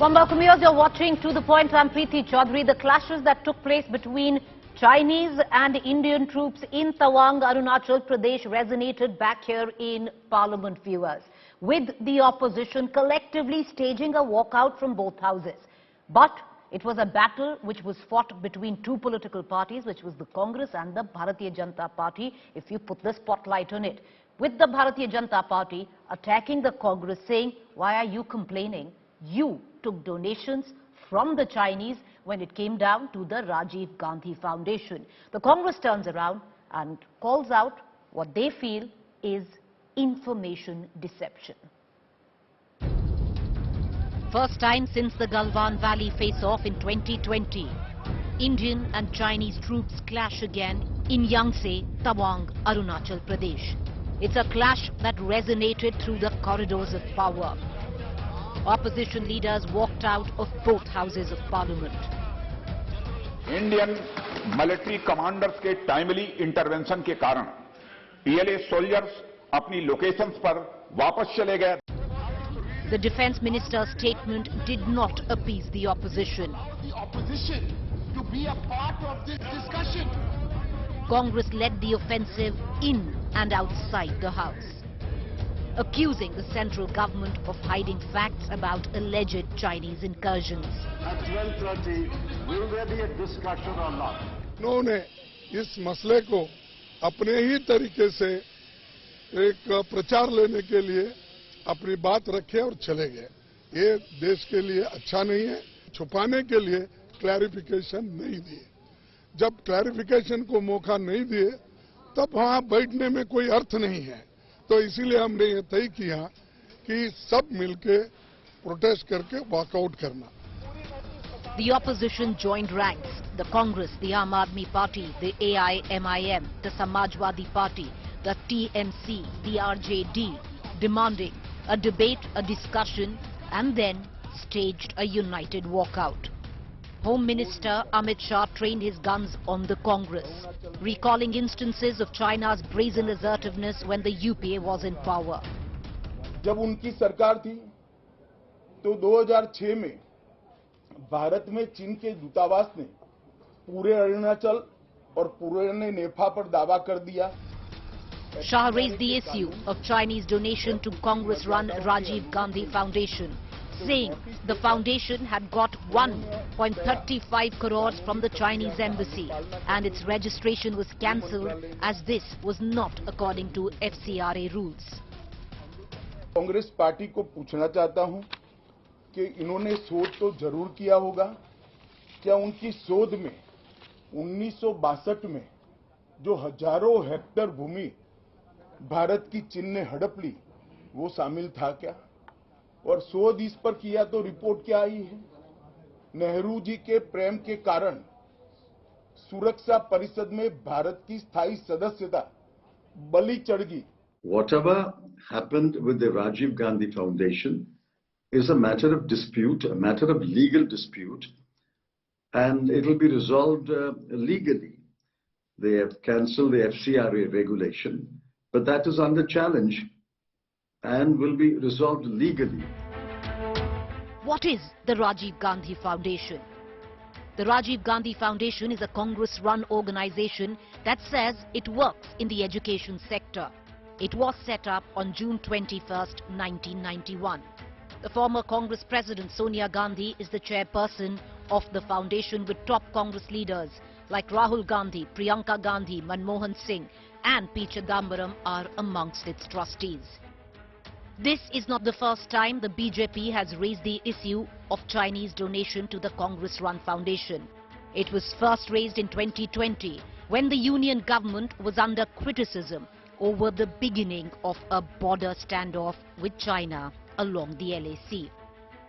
Welcome viewers, you're watching To The Point. I'm Preeti Chaudhary. The clashes that took place between Chinese and Indian troops in Tawang, Arunachal Pradesh resonated back here in Parliament, viewers, with the opposition collectively staging a walkout from both houses. But it was a battle which was fought between two political parties, which was the Congress and the Bharatiya Janata Party, if you put the spotlight on it. With the Bharatiya Janata Party attacking the Congress, saying, why are you complaining? You took donations from the Chinese when it came down to the Rajiv Gandhi Foundation. The Congress turns around and calls out what they feel is information deception. First time since the Galwan Valley face-off in 2020, Indian and Chinese troops clash again in Yangtze, Tawang, Arunachal Pradesh. It's a clash that resonated through the corridors of power. Opposition leaders walked out of both houses of parliament. Indian military commanders के timely intervention के कारण PLA soldiers अपनी locations पर वापस चले गए. The defense minister's statement did not appease the opposition. The opposition to be a part of this discussion. Congress led the offensive in and outside the house, accusing the central government of hiding facts about alleged Chinese incursions. At 12:30, will there be a discussion or not? उन्होंने इस मसले को अपने ही तरीके से एक प्रचार लेने के लिए अपनी बात रखे और चले गए. ये देश के लिए अच्छा नहीं है. छुपाने के लिए क्लैरिफिकेशन नहीं दिए. जब क्लैरिफिकेशन को मौका नहीं दिए तब वहां बैठने में कोई अर्थ नहीं है. तो इसीलिए हमने ये तय किया कि सब मिलके प्रोटेस्ट करके वॉकआउट करना. The opposition joined ranks. The Congress, the Aam Aadmi Party, the AIMIM, the Samajwadi Party, the TMC, the RJD, demanding a debate, a discussion, and then staged a united walkout. Home Minister Amit Shah trained his guns on the Congress, recalling instances of China's brazen assertiveness when the UPA was in power. जब उनकी सरकार थी तो 2006 में भारत में चीन के दूतावास ने पूरे अरुणाचल और पूरे नेपाल पर दावा कर दिया. Shah raised the issue of Chinese donation to Congress-run Rajiv Gandhi Foundation, saying the foundation had got 1.35 crores from the Chinese embassy and its registration was cancelled as this was not according to FCRA rules. Congress party को पूछना चाहता हूं कि इन्होंने शोध तो जरूर किया होगा. क्या उनकी शोध में 1962 में जो हजारों हेक्टेयर भूमि भारत की चीन ने हड़प ली वो शामिल था क्या? और शोध इस पर किया तो रिपोर्ट क्या आई है? नेहरू जी के प्रेम के कारण सुरक्षा परिषद में भारत की स्थायी सदस्यता बलि चढ़ गई. Whatever happened with the Rajiv Gandhi Foundation is a matter of dispute, a matter of legal dispute, and it will be resolved legally. They have cancelled the FCRA regulation, but that is under challenge and will be resolved legally. What is the Rajiv Gandhi Foundation? The Rajiv Gandhi Foundation is a Congress-run organization that says it works in the education sector. It was set up on June 21st, 1991. The former Congress President Sonia Gandhi is the chairperson of the foundation, with top Congress leaders like Rahul Gandhi, Priyanka Gandhi, Manmohan Singh and P. Chidambaram are amongst its trustees. This is not the first time the BJP has raised the issue of Chinese donation to the Congress-run foundation. It was first raised in 2020 when the union government was under criticism over the beginning of a border standoff with China along the LAC.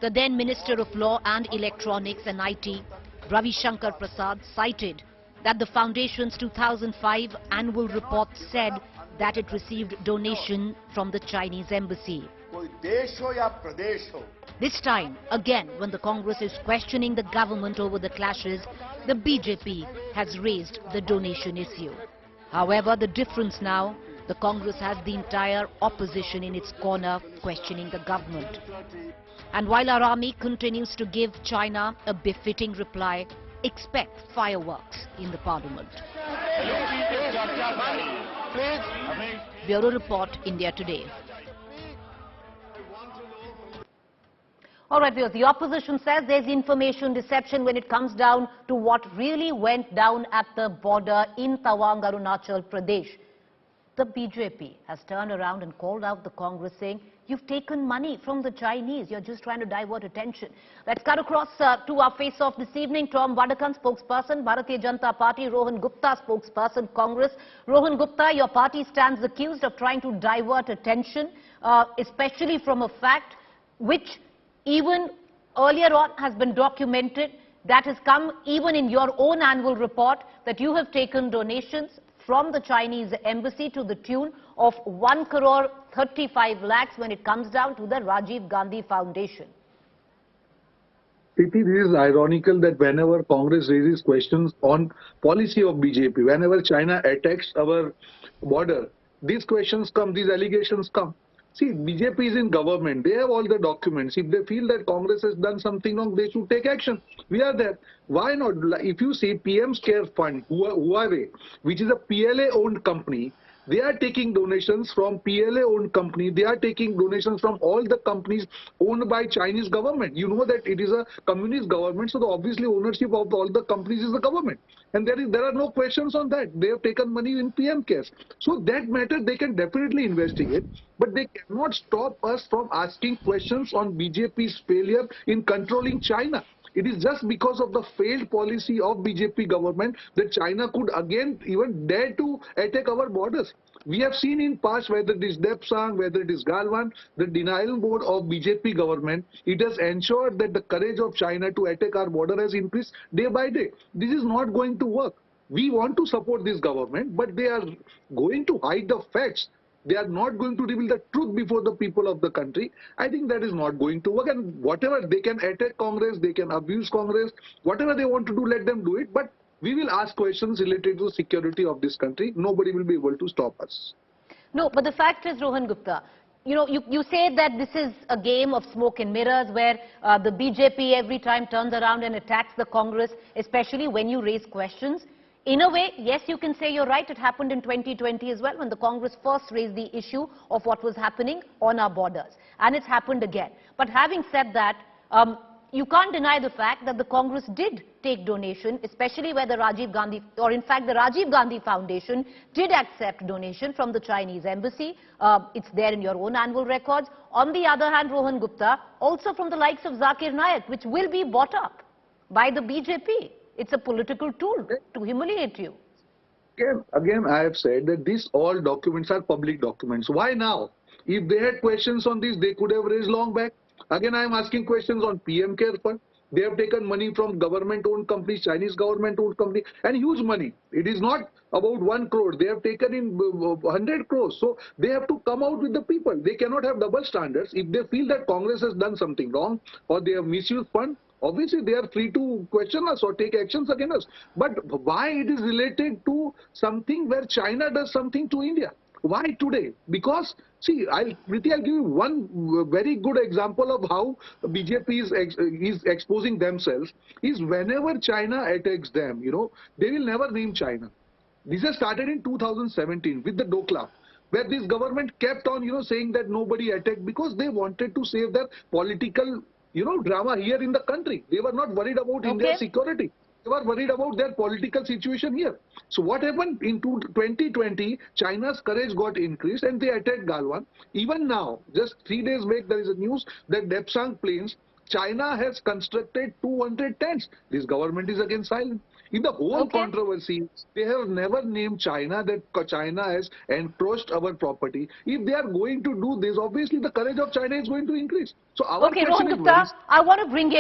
The then Minister of Law and Electronics and IT, Ravi Shankar Prasad, cited that the foundation's 2005 annual report said that it received donation from the Chinese embassy. This time, again, when the Congress is questioning the government over the clashes, the BJP has raised the donation issue. However, the difference now The Congress has the entire opposition in its corner, questioning the government. And while our army continues to give China a befitting reply, expect fireworks in the parliament. Bureau Report, India Today. All right, viewers, the opposition says there's information deception when it comes down to what really went down at the border in Tawang, Arunachal, Pradesh. The BJP has turned around and called out the Congress, saying, you've taken money from the Chinese. You're just trying to divert attention. Let's cut across to our face-off this evening. Tom Wadakan, spokesperson, Bharatiya Janata Party. Rohan Gupta, spokesperson, Congress. Rohan Gupta, your party stands accused of trying to divert attention, especially from a fact which even earlier on has been documented, that has come even in your own annual report, that you have taken donations from the Chinese embassy to the tune of 1 crore 35 lakhs when it comes down to the Rajiv Gandhi Foundation. It is ironical that whenever Congress raises questions on policy of BJP, whenever China attacks our border, these questions come, these allegations come. See, BJP is in government. They have all the documents. If they feel that Congress has done something wrong, they should take action. We are there. Why not? If you see PM's Care Fund, Huawei, which is a PLA-owned company, they are taking donations from PLA-owned company. They are taking donations from all the companies owned by Chinese government. You know that it is a communist government, so obviously ownership of all the companies is the government. And there are no questions on that. They have taken money in PM cares. So that matter they can definitely investigate, but they cannot stop us from asking questions on BJP's failure in controlling China. It is just because of the failed policy of BJP government that China could again even dare to attack our borders. We have seen in past, whether it is Depsang, whether it is Galwan, the denial mode of BJP government, it has ensured that the courage of China to attack our border has increased day by day. This is not going to work. We want to support this government, but they are going to hide the facts. They are not going to reveal the truth before the people of the country. I think that is not going to work. And whatever, they can attack Congress, they can abuse Congress, whatever they want to do, let them do it. But we will ask questions related to the security of this country. Nobody will be able to stop us. No, but the fact is, Rohan Gupta, you say that this is a game of smoke and mirrors where the BJP every time turns around and attacks the Congress, especially when you raise questions. In a way, yes, you can say you're right. It happened in 2020 as well, when the Congress first raised the issue of what was happening on our borders. And it's happened again. But having said that, you can't deny the fact that the Congress did take donation, especially where the Rajiv Gandhi, or in fact the Rajiv Gandhi Foundation did accept donation from the Chinese embassy. It's there in your own annual records. On the other hand, Rohan Gupta, also from the likes of Zakir Naik, which will be bought up by the BJP. It's a political tool to humiliate you. Again, I have said that these all documents are public documents. Why now? If they had questions on this, they could have raised long back. Again, I am asking questions on PM Care Fund. They have taken money from government-owned companies, Chinese government-owned company, and huge money. It is not about 1 crore. They have taken in 100 crores. So they have to come out with the people. They cannot have double standards. If they feel that Congress has done something wrong or they have misused fund, obviously they are free to question us or take actions against us. But why it is related to something where China does something to India? Why today? Because, see, I'll give you one very good example of how BJP is exposing themselves, is whenever China attacks them, they will never name China. This has started in 2017 with the Dokla, where this government kept on, saying that nobody attacked because they wanted to save their political, drama here in the country. They were not worried about India's security. They were worried about their political situation here. So what happened in 2020, China's courage got increased and they attacked Galwan. Even now, just 3 days back, there is a news that Depsang planes, China has constructed 200 tents. This government is again silent. In the whole controversy, they have never named China, that China has encroached our property. If they are going to do this, obviously the courage of China is going to increase. So our Rohan Gupta, I want to bring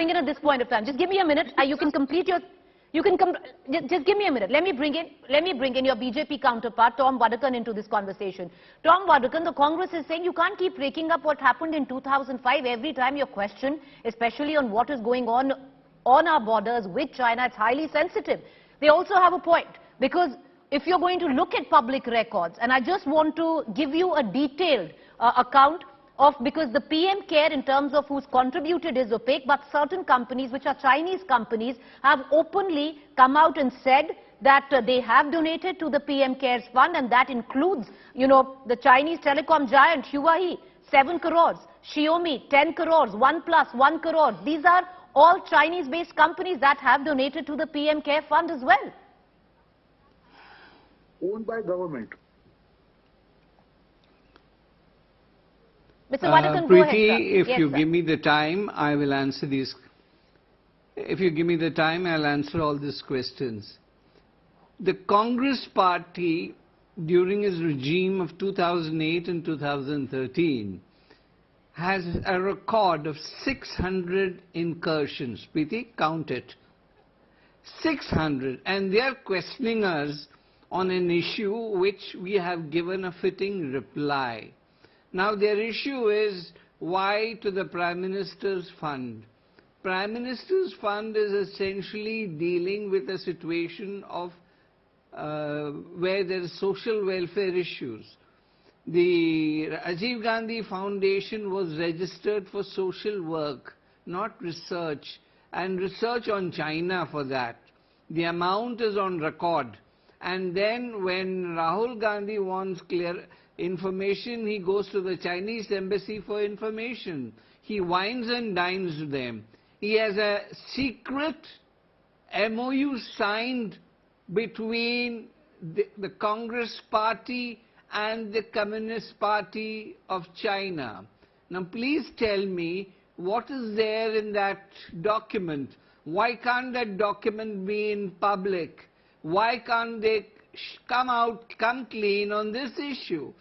in at this point of time. Just give me a minute. You can complete your. Just give me a minute. Let me bring in your BJP counterpart, Tom Wadakan, into this conversation. Tom Wadakan, the Congress is saying you can't keep breaking up what happened in 2005 every time you question, especially on what is going on our borders with China. It's highly sensitive. They also have a point, because if you're going to look at public records, and I just want to give you a detailed account of, because the PM care in terms of who's contributed is opaque, but certain companies, which are Chinese companies, have openly come out and said that they have donated to the PM Cares Fund, and that includes, you know, the Chinese telecom giant Huawei, 7 crores, Xiaomi, 10 crores, OnePlus, 1 crore. These are all Chinese-based companies that have donated to the PM Care Fund as well. Owned by government. Mr. Vadakan, go ahead, Preeti, sir. if Yes, you sir. give me the time, I will answer these. If you give me the time, I'll answer all these questions. The Congress Party, during its regime of 2008 and 2013, has a record of 600 incursions. Preeti, count it. 600. And they are questioning us on an issue which we have given a fitting reply. Now their issue is, why to the Prime Minister's Fund? Prime Minister's Fund is essentially dealing with a situation of where there is social welfare issues. The Rajiv Gandhi Foundation was registered for social work, not research, and research on China for that. The amount is on record. And then when Rahul Gandhi wants clear information, he goes to the Chinese embassy for information. He wines and dines them. He has a secret MOU signed between the Congress Party and the Communist Party of China. Now please tell me, what is there in that document? Why can't that document be in public? Why can't they come clean on this issue?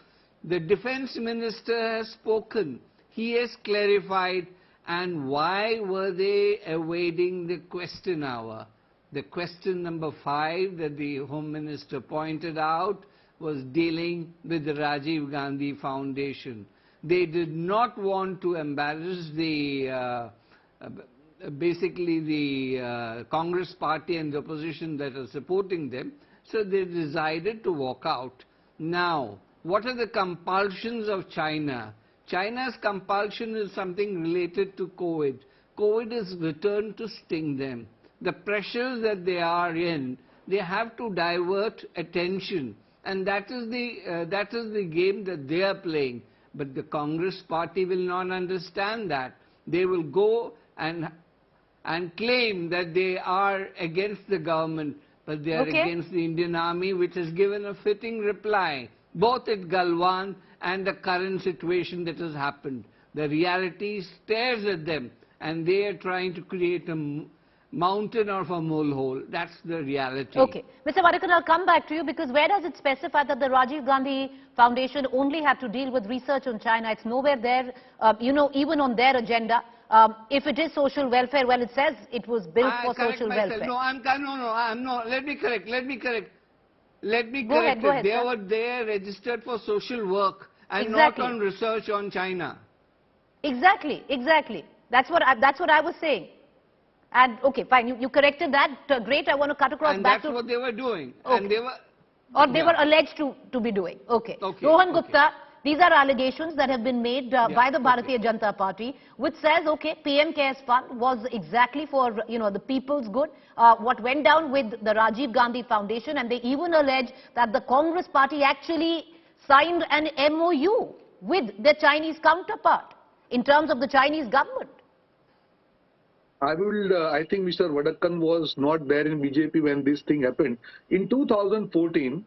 The Defense Minister has spoken. He has clarified. And why were they evading the question hour? The question number 5 that the Home Minister pointed out was dealing with the Rajiv Gandhi Foundation. They did not want to embarrass the basically the Congress Party and the opposition that are supporting them, so they decided to walk out. Now, what are the compulsions of China? China's compulsion is something related to COVID. COVID is returned to sting them. The pressures that they are in, they have to divert attention, and that is the game that they are playing. But the Congress Party will not understand that. They will go and claim that they are against the government, but they are against the Indian Army, which has given a fitting reply, both at Galwan and the current situation that has happened. The reality stares at them, and they are trying to create a mountain of a molehill. That's the reality. Okay. Mr. Vadakan, I'll come back to you, because where does it specify that the Rajiv Gandhi Foundation only had to deal with research on China? It's nowhere there, you know, even on their agenda. If it is social welfare, well, it says it was built for social welfare. No, I'm not. Let me correct. Go ahead, They sir. were there registered for social work and Exactly. not on research on China. Exactly. That's what I was saying. And okay, fine, you corrected that. Great. I want to cut across And back that's to what they were doing. Okay. And they were... Or they were alleged to be doing. Okay. Rohan Gupta, these are allegations that have been made by the Bharatiya Janata Party, which says, okay, PM Cares Fund was exactly for, you know, the people's good. What went down with the Rajiv Gandhi Foundation, and they even allege that the Congress Party actually signed an MOU with their Chinese counterpart in terms of the Chinese government. I think Mr. Vadakan was not there in BJP when this thing happened. In 2014,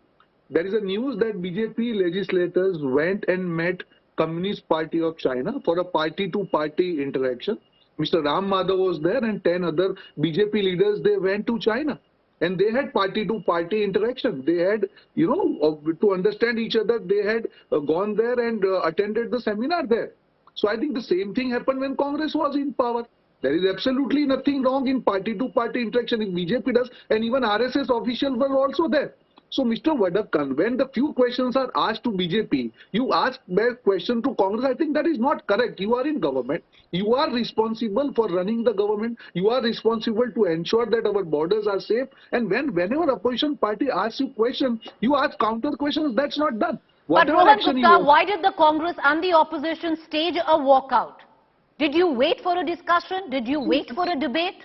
there is a news that BJP legislators went and met Communist Party of China for a party-to-party interaction. Mr. Ram Madhav was there, and 10 other BJP leaders, they went to China. And they had party-to-party interaction. They had, you know, to understand each other, they had gone there and attended the seminar there. So I think the same thing happened when Congress was in power. There is absolutely nothing wrong in party-to-party interaction if BJP does, and even RSS officials were also there. So, Mr. Vadakkan, when the few questions are asked to BJP, you ask that question to Congress. I think that is not correct. You are in government. You are responsible for running the government. You are responsible to ensure that our borders are safe. And whenever opposition party asks you questions, you ask counter questions. That's not done. But Whatever Rohan action Gupta, you why did the Congress and the opposition stage a walkout? Did you wait for a discussion? Did you wait for a debate?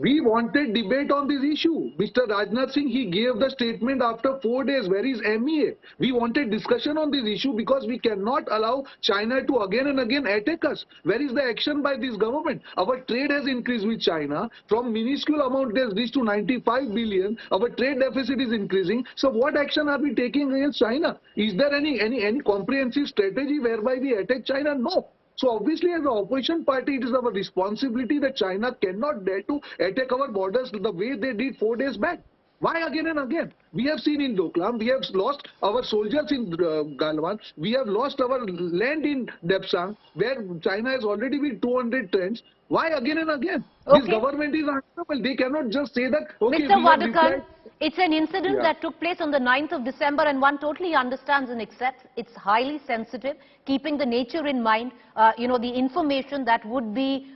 We wanted debate on this issue. Mr. Rajnath Singh, he gave the statement after 4 days. Where is MEA? We wanted discussion on this issue because we cannot allow China to again and again attack us. Where is the action by this government? Our trade has increased with China. From minuscule amount it has reached to 95 billion. Our trade deficit is increasing. So what action are we taking against China? Is there any comprehensive strategy whereby we attack China? No. So obviously as an opposition party, it is our responsibility that China cannot dare to attack our borders the way they did 4 days back. Why again and again? We have seen in Doklam, we have lost our soldiers in Galwan, we have lost our land in Depsang, where China has already been 200 trends. Why again and again? Okay. This government is unanswerable. They cannot just say that, okay, Mr. we have Vadakkan, replied. it's an incident that took place on the 9th of December, and one totally understands and accepts it's highly sensitive, keeping the nature in mind. The information that would be,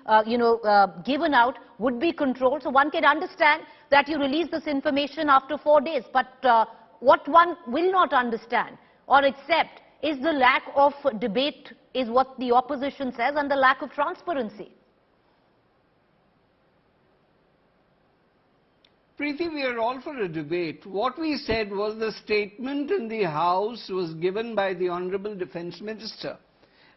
given out would be controlled. So one can understand that you release this information after 4 days. But what one will not understand or accept is the lack of debate, is what the opposition says, and the lack of transparency. Preeti, we are all for a debate. What we said was the statement in the House was given by the Honorable Defence Minister.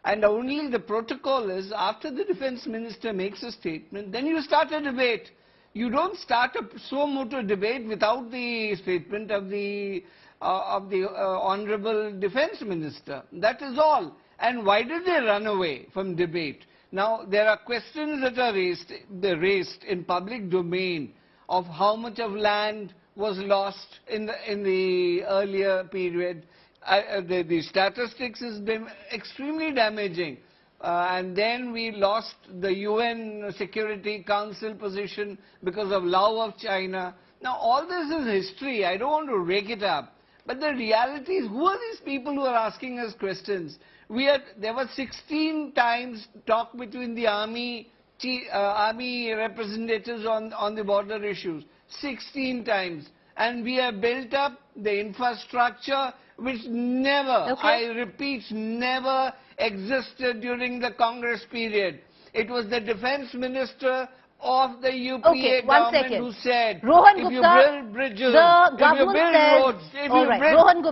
And only the protocol is, after the Defence Minister makes a statement, then you start a debate. You don't start a suo motu debate without the statement of the Honorable Defence Minister. That is all. And why did they run away from debate? Now, there are questions that are raised in public domain of how much of land was lost in the earlier period. The statistics has been extremely damaging. And then we lost the UN Security Council position because of love of China. Now all this is history. I don't want to rake it up. But the reality is, who are these people who are asking us questions? There were 16 times talk between the army representatives on the border issues. 16 times. And we have built up the infrastructure which never, I repeat, never existed during the Congress period. It was the Defence Minister of the UPA government who said, Rohan if Gupta, you build bridges, if you build roads, if you build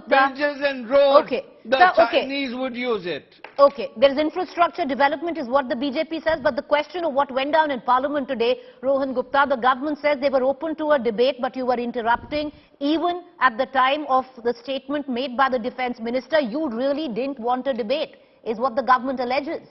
bridges and roads, the Chinese would use it. Okay, there is infrastructure development is what the BJP says, but the question of what went down in Parliament today, Rohan Gupta, the government says they were open to a debate, but you were interrupting. Even at the time of the statement made by the Defence Minister, you really didn't want a debate, is what the government alleges.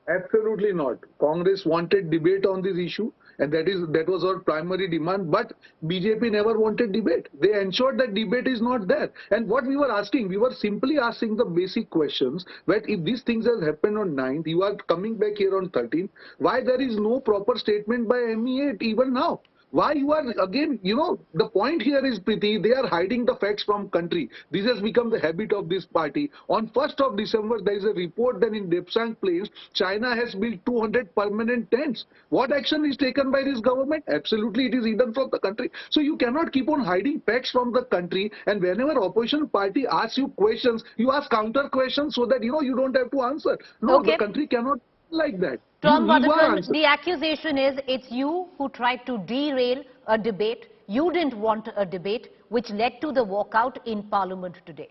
Absolutely not. Congress wanted debate on this issue, and that was our primary demand, but BJP never wanted debate. They ensured that debate is not there. And what we were asking, we were simply asking the basic questions, that if these things have happened on 9th, you are coming back here on 13th, why there is no proper statement by MEA even now? Why you are, again, the point here is, Preeti, they are hiding the facts from country. This has become the habit of this party. On 1st of December, there is a report that in Depsang Plains, China has built 200 permanent tents. What action is taken by this government? Absolutely, it is hidden from the country. So you cannot keep on hiding facts from the country, and whenever opposition party asks you questions, you ask counter questions so that, you don't have to answer. No, the country cannot like that. Tom Vadakkan, the accusation is it's you who tried to derail a debate. You didn't want a debate, which led to the walkout in Parliament today.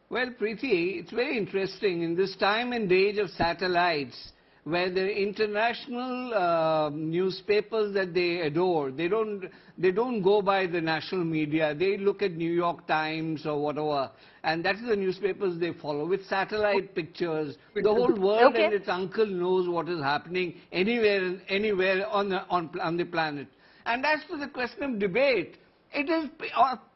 Well, Preeti, it's very interesting. In this time and age of satellites, where the international newspapers that they adore, they don't go by the national media. They look at New York Times or whatever, and that's the newspapers they follow with satellite pictures. The whole world and its uncle knows what is happening anywhere on the planet. And as to the question of debate, it is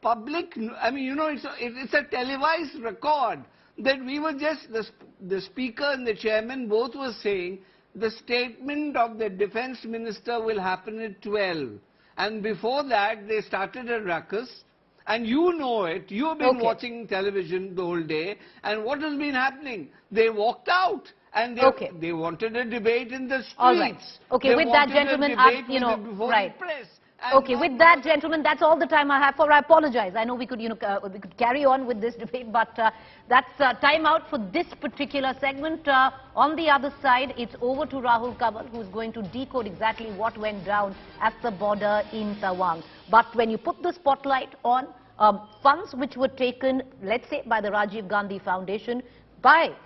public. I mean, it's a televised record. That we were just, the speaker and the chairman both were saying the statement of the defense minister will happen at 12. And before that, they started a ruckus. And you know it. You've been watching television the whole day. And what has been happening? They walked out. And they wanted a debate in the streets. All right. Okay, with that, gentlemen, right. Okay, with that, gentlemen, that's all the time I have for. I apologize. I know we could, we could carry on with this debate, but that's time out for this particular segment. On the other side, it's over to Rahul Kanwal, who's going to decode exactly what went down at the border in Tawang. But when you put the spotlight on funds which were taken, let's say, by the Rajiv Gandhi Foundation,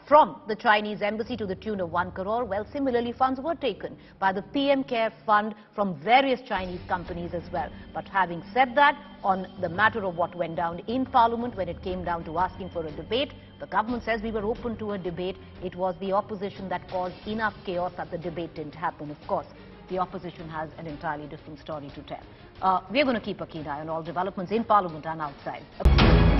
from the Chinese embassy to the tune of 1 crore. Well, similarly, funds were taken by the PM Care Fund from various Chinese companies as well. But having said that, on the matter of what went down in Parliament when it came down to asking for a debate, the government says we were open to a debate. It was the opposition that caused enough chaos that the debate didn't happen. Of course, the opposition has an entirely different story to tell. We're going to keep a keen eye on all developments in Parliament and outside.